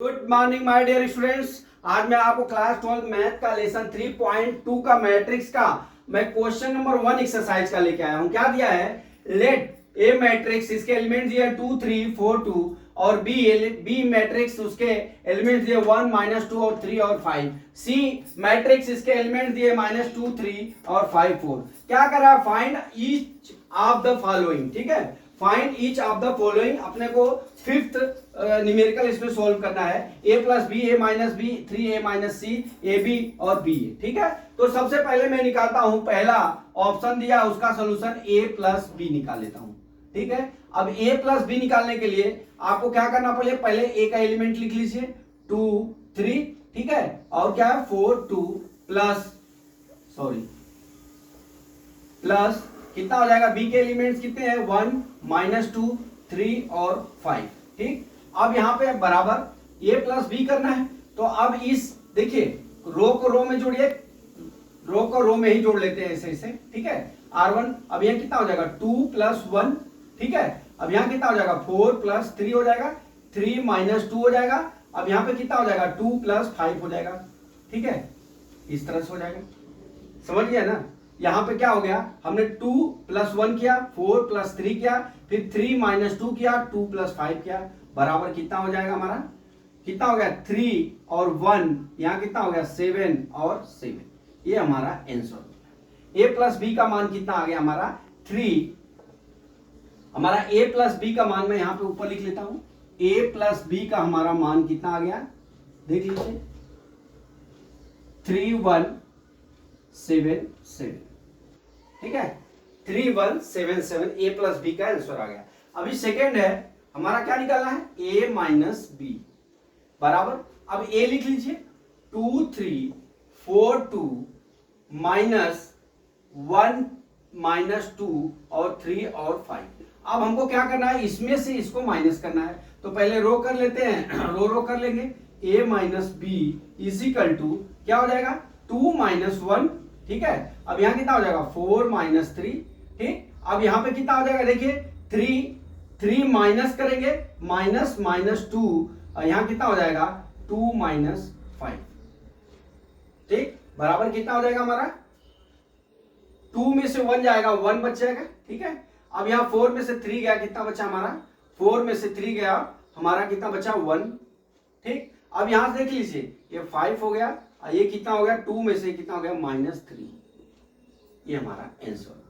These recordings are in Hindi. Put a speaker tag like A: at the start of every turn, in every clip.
A: Good morning my dear students. आज मैं आपको क्लास 12 मैथ का लेसन 3.2 का मैट्रिक्स का मैं क्वेश्चन नंबर 1 एक्सरसाइज का लेके आया हूं। क्या दिया है? लेट ए मैट्रिक्स, इसके एलिमेंट दिए 2 3 4 2 और बी मैट्रिक्स, उसके एलिमेंट दिए 1 -2 और 3 और 5। सी मैट्रिक्स, इसके एलिमेंट दिए -2 3 और 5 4। क्या कर रहा है? Find each of the following. ठीक है, find each of the following. अपने को फिफ्थ न्यूमेरिकल इसमें सॉल्व करना है। a plus B, a minus B, 3a minus C, A B और बी। ठीक है, तो सबसे पहले मैं निकालता हूं, पहला ऑप्शन दिया उसका सोल्यूशन a प्लस बी निकाल लेता हूं। ठीक है, अब a प्लस बी निकालने के लिए आपको क्या करना पड़ेगा? पहले a का एलिमेंट लिख लीजिए 2 3। ठीक है, और क्या है? 4 2 प्लस प्लस कितना हो जाएगा? बी के एलिमेंट्स कितने हैं? 1 -2 3 और 5। ठीक, अब यहां पे बराबर ए प्लस बी करना है। तो अब इस देखिए, रो को रो में जोड़िए, रो को रो में ही जोड़ लेते हैं ऐसे ऐसे। ठीक है, R1 अब यहां कितना हो जाएगा? 2 + 1। ठीक है, अब यहां कितना हो जाएगा? 4 + 3 हो जाएगा, 3 - 2 हो जाएगा। अब यहां पे कितना हो जाएगा? 2 + 5 हो जाएगा। ठीक है, इस तरह से हो जाएगा। समझ गया ना? यहां पे क्या हो गया? हमने 2 + 1 किया, 4 + 3 किया, फिर 3 - 2 किया, 2 + 5 किया, बराबर कितना हो जाएगा हमारा? कितना हो गया? 3 और 1, यहां कितना हो गया? 7 और 7। ये हमारा आंसर। a प्लस बी का मान कितना आ गया हमारा? 3। हमारा a प्लस बी का मान मैं यहां पे ऊपर लिख लेता हूं। a प्लस बी का हमारा मान कितना आ गया? देख लीजिए, 3177। ठीक है, 3177 ए प्लस बी का आंसर आ गया। अभी सेकेंड है, हमारा क्या निकालना है? a माइनस बी बराबर, अब a लिख लीजिए 2 3 4 2 -1 -2 और 3 और 5। अब हमको क्या करना है? इसमें से इसको माइनस करना है। तो पहले रो कर लेते हैं, रो कर लेंगे। a minus B equal to क्या हो जाएगा? 2 - 1। ठीक है, अब यहां कितना हो जाएगा? 4 - 3। ठीक, अब यहां पे कितना हो जाएगा? देखिए 3 माइनस करेंगे, -2, यहां कितना हो जाएगा? 2 - 5। ठीक, बराबर कितना हो जाएगा हमारा? 2 में से 1 जाएगा, 1 बच जाएगा। ठीक है, अब यहां 4 में से 3 गया, कितना बचा हमारा? 4 में से 3 गया, हमारा कितना बचा? 1। ठीक, अब यहां से देख लीजिए, ये 5 हो गया, ये कितना हो गया? 2 में से कितना हो गया? -3। ये हमारा आंसर।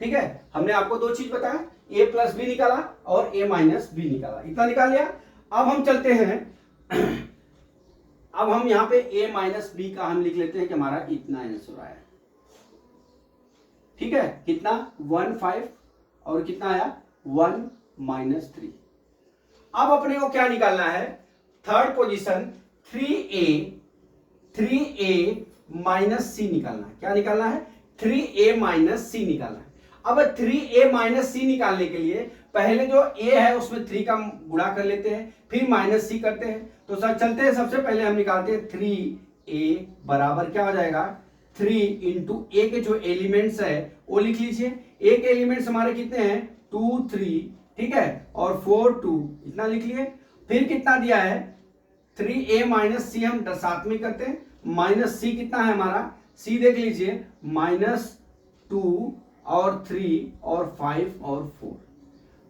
A: ठीक है, हमने आपको दो चीज बताया, a प्लस बी निकाला और a माइनस बी निकाला, इतना निकाल लिया। अब हम चलते हैं, अब हम यहां पे a माइनस बी का हम लिख लेते हैं कि हमारा इतना आंसर आया। ठीक है, कितना? 1 5 और कितना आया? 1 -3। अब अपने को क्या निकालना है? थर्ड पोजीशन 3a माइनस सी निकालना है। क्या निकालना है? 3a माइनस सी निकालना है। अब 3a माइनस सी निकालने के लिए पहले जो a है उसमें 3 का गुणा कर लेते हैं, फिर माइनस सी करते हैं। तो सर चलते हैं, सबसे पहले हम निकालते हैं 3a बराबर क्या हो जाएगा? 3 इंटू a के जो एलिमेंट्स है वो लिख लीजिए। a के एलिमेंट्स हमारे कितने हैं? 2 3। ठीक है, और 4 2, इतना लिख लिए। फिर कितना दिया है? 3a माइनस सी हम साथ में करते हैं, माइनस सी कितना है हमारा? सी देख लीजिए, -2 और 3 और 5 और 4।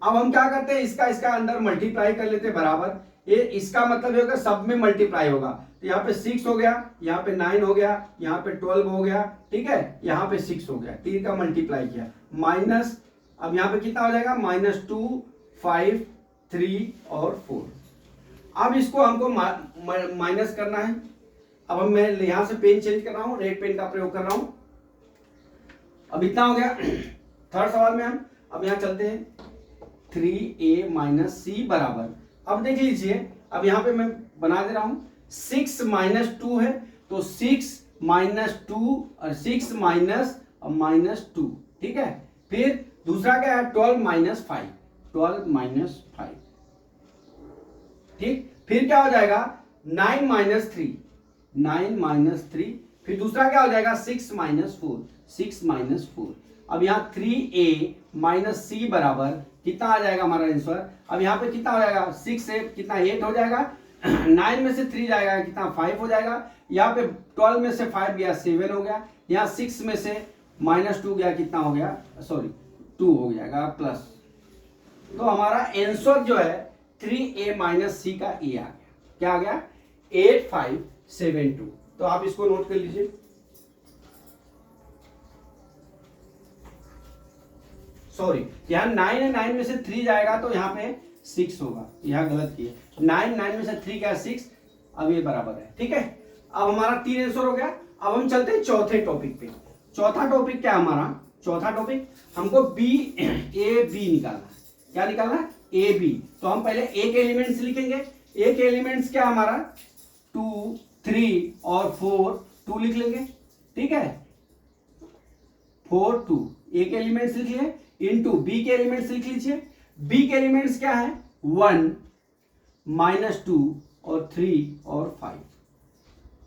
A: अब हम क्या करते हैं? इसका अंदर मल्टीप्लाई कर लेते हैं बराबर। ये इसका मतलब ये होगा सब में मल्टीप्लाई होगा। तो यहाँ पे 6 हो गया, यहाँ पे 9 हो गया, यहाँ पे 12 हो गया। ठीक है, यहाँ पे 6 हो गया, 3 का मल्टीप्लाई किया, माइनस, अब यहाँ पे कितना हो जाएगा? -2 5 3 और 4। अब इसको हमको माइनस करना है। अब हम मैं यहां से पेन चेंज कर रहा हूं, रेड पेन का प्रयोग कर रहा हूं। अब इतना हो गया थर्ड सवाल में। हम अब यहां चलते हैं, 3a माइनस सी बराबर, अब देख लीजिए, अब यहां पे मैं बना दे रहा हूं, 6 - 2 है, तो 6 - 2 और 6 -2। ठीक है, फिर दूसरा क्या है? 12 - 5, 12 - 5। ठीक, फिर क्या हो जाएगा? 9 - 3, 9 - 3। फिर दूसरा क्या हो जाएगा? 6 - 4, 6 - 4। अब यहाँ 3a माइनस सी बराबर कितना आ जाएगा हमारा आंसर? अब यहाँ पे कितना हो जाएगा? 6 से कितना 8 हो जाएगा, 9 में से 3 जाएगा कितना 5 हो जाएगा। यहाँ पे 12 में से 5 गया 7 हो गया। यहाँ 6 में से -2 गया कितना हो गया, सॉरी 2 हो जाएगा प्लस। तो हमारा आंसर जो है 3a माइनस सी का ए आ गया। क्या आ गया 8572। तो आप इसको नोट कर लीजिए। सॉरी यहाँ 9 है, 9 में से 3 जाएगा तो यहाँ पे 6 होगा, यहाँ गलत किए। 9 में से 3 क्या 6, अब ये बराबर है। ठीक है, अब हमारा 3 आंसर हो गया। अब हम चलते हैं चौथे टॉपिक पे। चौथा टॉपिक क्या है हमारा, चौथा टॉपिक हमको बी ए बी निकालना है। क्या निकालना है, ए बी। तो हम पहले एक एलिमेंट्स लिखेंगे। एक एलिमेंट्स क्या हमारा 2 3 और 4, 2 लिख लेंगे। ठीक है 4 2 एक एलिमेंट्स लिख लिए, इनटू बी के एलिमेंट्स लिख लीजिए। बी के एलिमेंट्स क्या है 1 -2 और 3 और 5।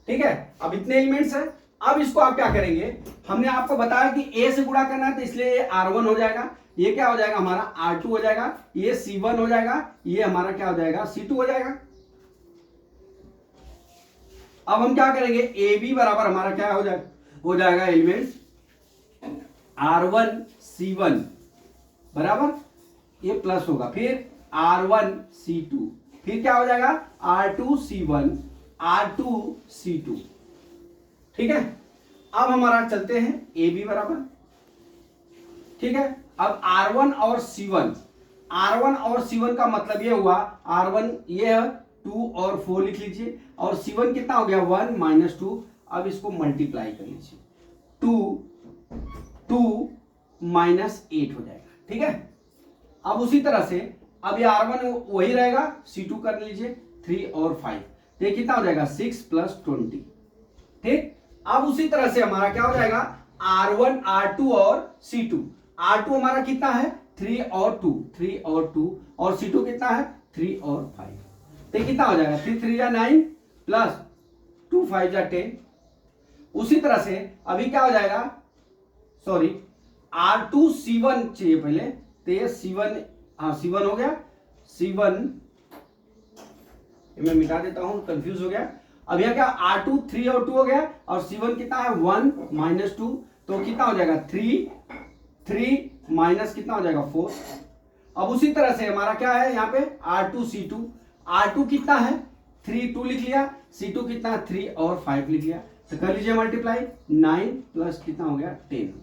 A: ठीक है, अब इतने एलिमेंट्स है। अब इसको आप क्या करेंगे, हमने आपको बताया कि ए से गुणा करना है तो इसलिए ये R1 हो जाएगा, ये क्या हो जाएगा हमारा R2 हो जाएगा, ये C1 हो जाएगा, ये हमारा क्या हो जाएगा C2 हो जाएगा। अब हम क्या करेंगे, ए बी बराबर हमारा क्या हो जाएगा एलिमेंट्स R1 C1 बराबर, ये प्लस होगा, फिर R1 C2, फिर क्या हो जाएगा R2 C1 R2 C2। ठीक है, अब हमारा चलते हैं ए बी बराबर। ठीक है, अब R1 और C1, R1 और C1 का मतलब ये हुआ R1 ये है 2 और 4 लिख लीजिए, और C1 कितना हो गया 1 -2। अब इसको मल्टीप्लाई कर लीजिए, 2 -8 हो जाएगा। ठीक है, अब उसी तरह से अब ये R1 वही रहेगा, C2 कर लीजिए 3 और 5, तो ये कितना हो जाएगा 6 + 20। ठीक, अब उसी तरह से हमारा क्या हो जाएगा R1 R2 और C2। R2 हमारा कितना है 3 और 2, 3 और 2, और C2 कितना है 3 और 5। तो कितना हो जाएगा 3 3 9 प्लस 2 5 10। उसी तरह से अभी क्या हो जाएगा, सॉरी R2 C1 चाहिए पहले, तो ये C1, हाँ C1 हो गया। C1 मैं मिटा देता हूं, कंफ्यूज हो गया। अब यह क्या R2 3 और 2 हो गया, और C1 कितना है 1 -2, तो कितना हो जाएगा 3 माइनस कितना हो जाएगा 4। अब उसी तरह से हमारा क्या है यहाँ पे R2 C2, R2 कितना है 3 2 लिख लिया, C2 कितना है 3 और 5 लिख लिया, तो कर लीजिए मल्टीप्लाई, 9 प्लस कितना हो गया 10।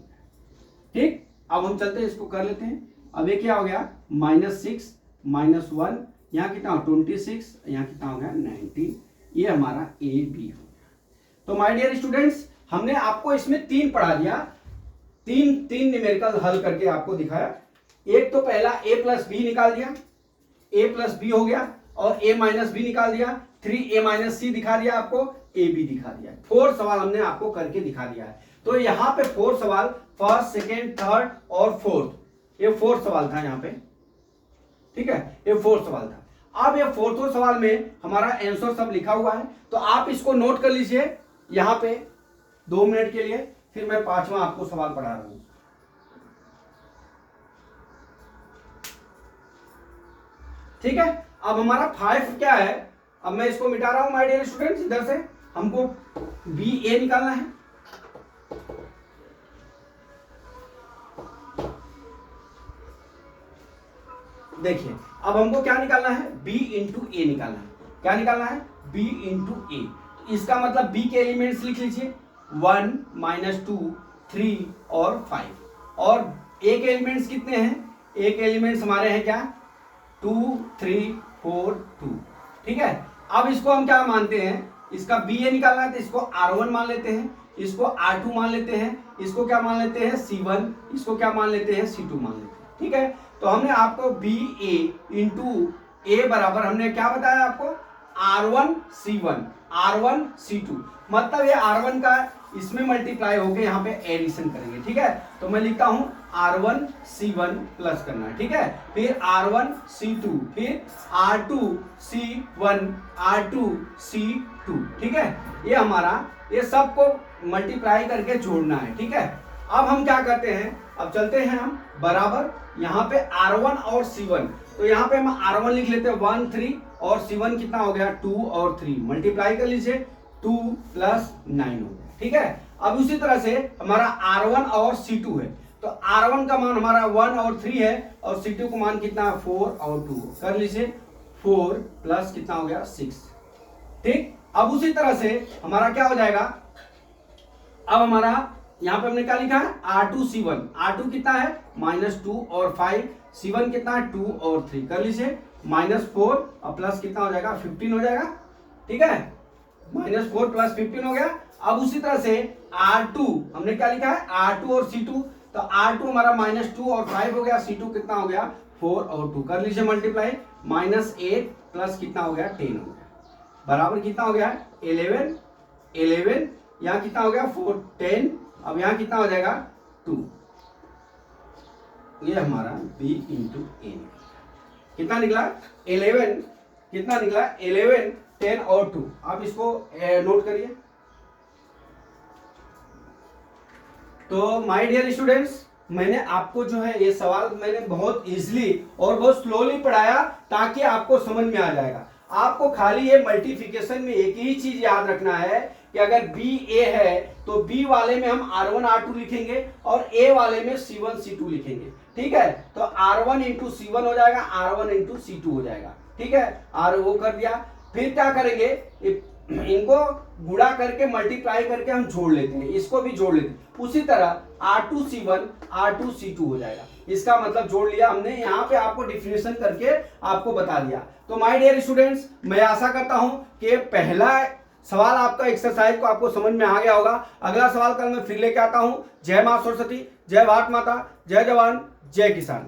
A: ठीक, अब हम चलते हैं इसको कर लेते हैं। अब ये क्या हो गया -6 -1, यहाँ कितना हो 26, यहाँ कितना हो गया 19। ये हमारा ए बी हो गया। तो माय डियर स्टूडेंट्स, हमने आपको इसमें 3 पढ़ा दिया, तीन न्यूमेरिकल हल करके आपको दिखाया। एक तो पहला a + b निकाल दिया, a + b हो गया, और a - b निकाल दिया, 3a - c दिखा दिया आपको, a b दिखा दिया। 4 सवाल हमने आपको करके दिखा दिया है। तो यहाँ पे 4 सवाल, फर्स्ट सेकेंड थर्ड और फोर्थ, ये 4 सवाल था यहाँ पे। ठीक है, ये 4 सवाल था। अब ये 4 सवाल में हमारा आंसर सब लिखा हुआ है, तो आप इसको नोट कर लीजिए यहाँ पे 2 मिनट के लिए, फिर मैं 5वां आपको सवाल पढ़ा रहा हूं। ठीक है, अब हमारा 5 क्या है, अब मैं इसको मिटा रहा हूं माय डियर स्टूडेंट्स। इधर से हमको बी ए निकालना है। देखिए, अब हमको क्या निकालना है, b इंटू ए निकालना है। क्या निकालना है, b इंटू ए। इसका मतलब b के एलिमेंट्स लिख लीजिए 1 -2 3 और 5, और a के एलिमेंट्स कितने हैं, a के एलिमेंट्स हमारे हैं क्या 2 3 4 2। ठीक है, अब इसको हम क्या मानते हैं, इसका b ए निकालना है, तो इसको R1 मान लेते हैं, इसको R2 मान लेते हैं, इसको क्या मान लेते हैं C1, इसको क्या मान लेते हैं C2 मान लेते हैं। ठीक है, तो हमने आपको बी ए इंटू ए बराबर हमने क्या बताया आपको R1 C1 R1 C2, मतलब ये R1 का इसमें मल्टीप्लाई होके यहाँ पे एडिशन करेंगे। ठीक है, तो मैं लिखता हूँ R1 C1 प्लस करना है। ठीक है, फिर R1 C2, फिर R2 C1 R2 C2। ठीक है, ये हमारा ये सबको मल्टीप्लाई करके जोड़ना है। ठीक है, अब हम क्या करते हैं, अब चलते हैं हम बराबर यहाँ पे R1 और C1, तो यहाँ पे हम R1 लिख लेते हैं 1 3 और C1 कितना हो गया 2 और 3 मल्टीप्लाई कर लीजिए 2 प्लस 9 हो गया। ठीक है, अब उसी तरह से हमारा R1 और C2 है, तो R1 का मान हमारा 1 और 3 है और C2 का मान कितना 4 और 2 कर लीजिए 4 प्लस कितना हो गया 6। ठीक, अब उसी तरह से हमारा क्या हो जाएगा, अब हमारा यहां पे हमने क्या लिखा है R2 C1, R2 कितना है -2 और 5, C1 कितना है 2 और 3 कर लीजिए -4 और प्लस कितना हो जाएगा 15 हो जाएगा। ठीक है, -4 प्लस 15 हो गया। अब उसी तरह से R2 हमने क्या लिखा है R2 और C2, तो R2 हमारा -2 और 5 हो गया, C2 कितना हो गया 4 और 2 कर लीजिए मल्टीप्लाई -8 प्लस कितना हो गया 10 हो गया, बराबर कितना हो गया 11 यहाँ कितना हो गया 4 10, अब यहाँ कितना हो जाएगा 2, ये हमारा B इंटू A कितना निकला 11, कितना निकला 11 10 और 2। आप इसको नोट करिए। तो माय डियर स्टूडेंट्स, मैंने आपको जो है ये सवाल मैंने बहुत इजीली और बहुत स्लोली पढ़ाया ताकि आपको समझ में आ जाएगा। आपको खाली ये मल्टीप्लिकेशन में एक ही चीज याद रखना है कि अगर बी ए है तो बी वाले में हम R1 R2 लिखेंगे और ए वाले में C1 C2 लिखेंगे। ठीक है, तो R1 इंटू C1 हो जाएगा, R1 इंटू C2 हो जाएगा। ठीक है, आर वो कर दिया, फिर क्या करेंगे इनको गुणा करके मल्टीप्लाई करके हम जोड़ लेते हैं, इसको भी जोड़ लेते हैं। उसी तरह R2 C1 R2 C2 हो जाएगा, इसका मतलब जोड़ लिया हमने, यहाँ पे आपको डिफिनेशन करके आपको बता दिया। तो माय डियर स्टूडेंट्स, मैं आशा करता हूं कि पहला सवाल आपका एक्सरसाइज को आपको समझ में आ गया होगा। अगला सवाल कल मैं फिर लेके आता हूं। जय मां सरस्वती, जय भारत माता, जय जवान, जय किसान।